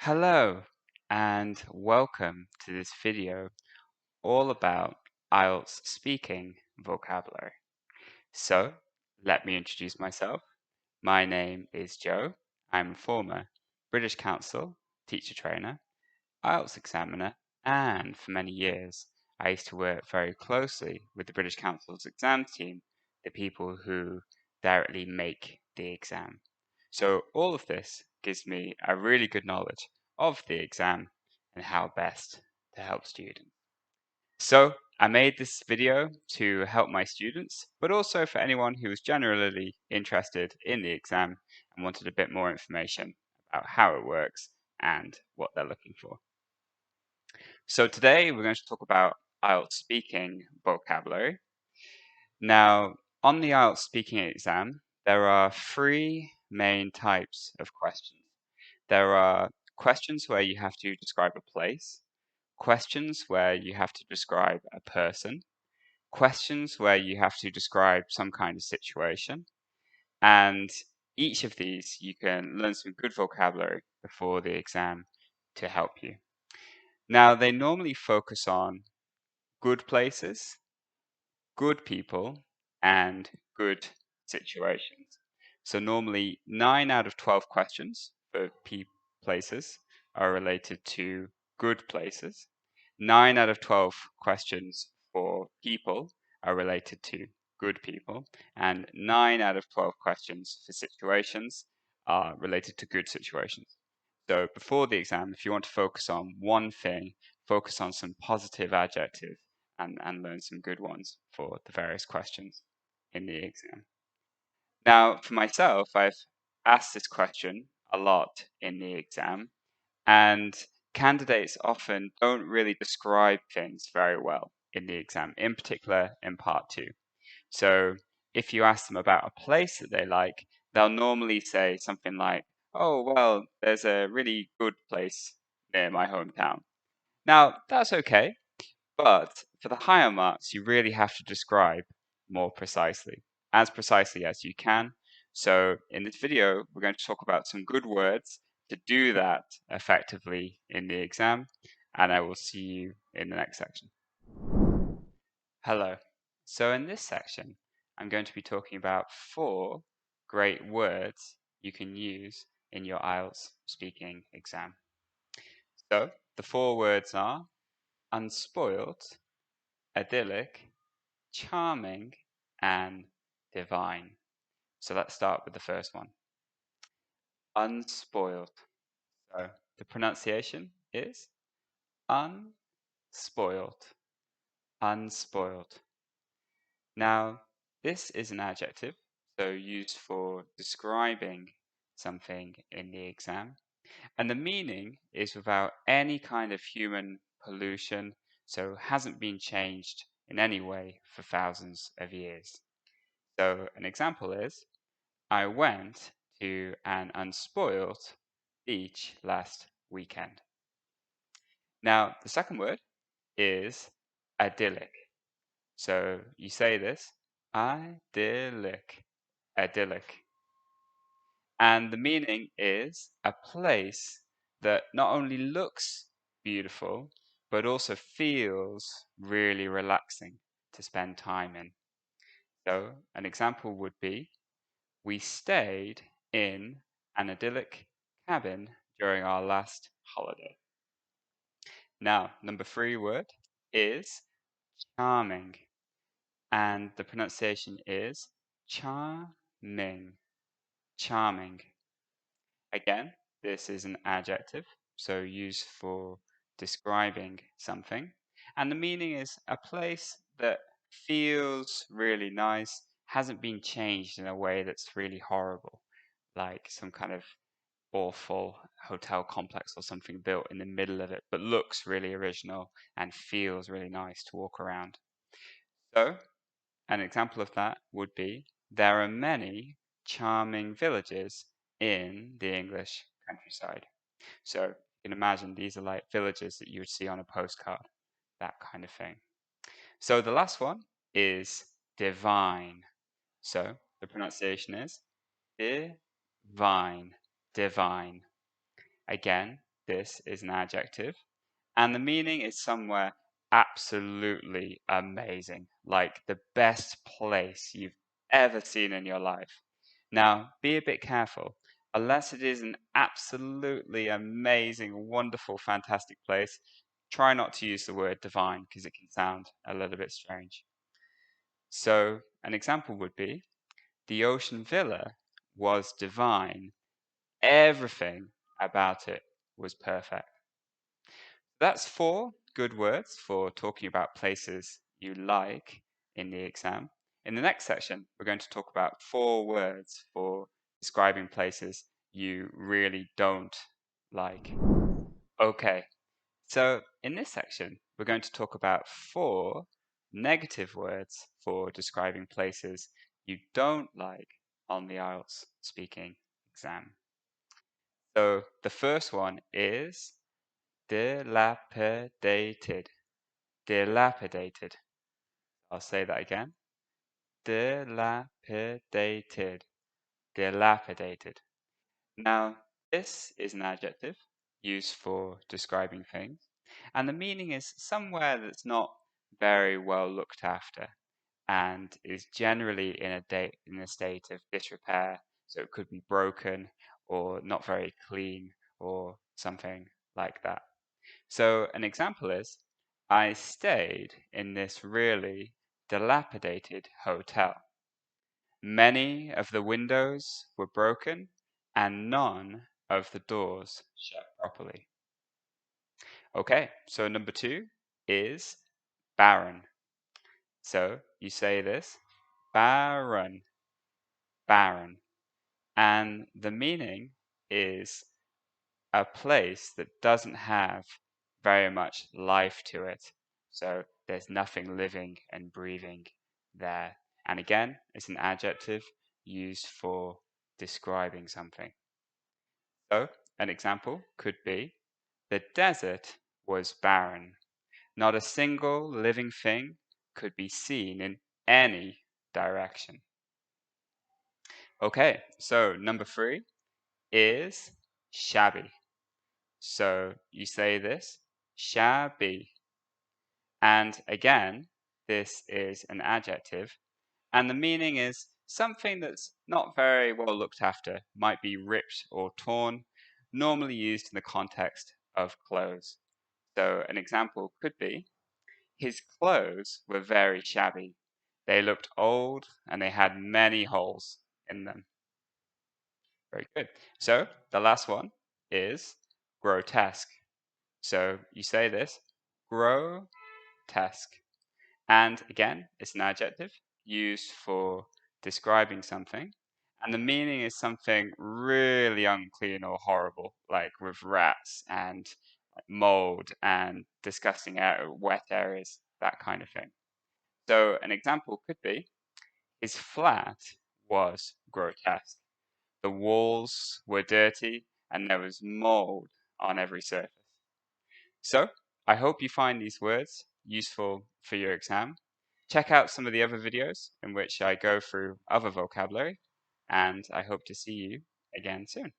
Hello and welcome to this video all about IELTS speaking vocabulary. So, let me introduce myself. My name is Joe. I'm a former British Council teacher trainer, IELTS examiner, and for many years I used to work very closely with the British Council's exam team, the people who directly make the exam. So all of this gives me a really good knowledge of the exam and how best to help students. So I made this video to help my students, but also for anyone who was generally interested in the exam and wanted a bit more information about how it works and what they're looking for. So today we're going to talk about IELTS speaking vocabulary. Now, on the IELTS speaking exam, there are three main types of questions. There are questions where you have to describe a place, questions where you have to describe a person, questions where you have to describe some kind of situation, and each of these you can learn some good vocabulary before the exam to help you. Now, they normally focus on good places, good people, and good situations. So normally 9 out of 12 questions for places are related to good places. 9 out of 12 questions for people are related to good people. And 9 out of 12 questions for situations are related to good situations. So before the exam, if you want to focus on one thing, focus on some positive adjectives and learn some good ones for the various questions in the exam. Now, for myself, I've asked this question a lot in the exam, and candidates often don't really describe things very well in the exam, in particular in part two. So if you ask them about a place that they like, they'll normally say something like, oh, well, there's a really good place near my hometown. Now, that's okay. But for the higher marks, you really have to describe more precisely as you can. So in this video, we're going to talk about some good words to do that effectively in the exam, and I will see you in the next section. Hello. So in this section, I'm going to be talking about 4 great words you can use in your IELTS speaking exam. So the 4 words are unspoiled, idyllic, charming, and divine. So let's start with the first one. Unspoiled. So the pronunciation is unspoiled. Unspoiled. Now, this is an adjective, so used for describing something in the exam. And the meaning is without any kind of human pollution, so hasn't been changed in any way for thousands of years. So an example is, I went to an unspoiled beach last weekend. Now, the second word is idyllic. So you say this, idyllic, idyllic. And the meaning is a place that not only looks beautiful, but also feels really relaxing to spend time in. So an example would be, we stayed in an idyllic cabin during our last holiday. Now, number 3 word is charming, and the pronunciation is charming, charming. Again, this is an adjective, so used for describing something, and the meaning is a place that feels really nice, hasn't been changed in a way that's really horrible, like some kind of awful hotel complex or something built in the middle of it, but looks really original and feels really nice to walk around. So, an example of that would be, there are many charming villages in the English countryside. So, you can imagine these are like villages that you would see on a postcard, that kind of thing. So, the last one is divine. So, the pronunciation is divine, divine. Again, this is an adjective, and the meaning is somewhere absolutely amazing, like the best place you've ever seen in your life. Now, be a bit careful. Unless it is an absolutely amazing, wonderful, fantastic place, try not to use the word divine because it can sound a little bit strange. So, an example would be the ocean villa was divine. Everything about it was perfect. That's 4 good words for talking about places you like in the exam. In the next section, we're going to talk about 4 words for describing places you really don't like. Okay, so in this section, we're going to talk about 4 negative words for describing places you don't like on the IELTS speaking exam. So the first one is dilapidated. Dilapidated. I'll say that again. Dilapidated. Dilapidated. Now, this is an adjective used for describing things, and the meaning is somewhere that's not very well looked after and is generally in a state of disrepair. So it could be broken or not very clean or something like that. So an example is, I stayed in this really dilapidated hotel. Many of the windows were broken and none of the doors shut properly. Okay, so number 2 is barren. So you say this, barren, barren. And the meaning is a place that doesn't have very much life to it. So there's nothing living and breathing there. And again, it's an adjective used for describing something. So an example could be, the desert was barren. Not a single living thing could be seen in any direction. Okay, so number 3 is shabby. So you say this, shabby. And again, this is an adjective. And the meaning is something that's not very well looked after, might be ripped or torn, normally used in the context of clothes. So an example could be, his clothes were very shabby. They looked old and they had many holes in them. Very good. So the last one is grotesque. So you say this, grotesque. And again, it's an adjective used for describing something. And the meaning is something really unclean or horrible, like with rats and mold and disgusting wet areas, that kind of thing. So an example could be, his flat was grotesque. The walls were dirty and there was mold on every surface. So, I hope you find these words useful for your exam. Check out some of the other videos in which I go through other vocabulary, and I hope to see you again soon.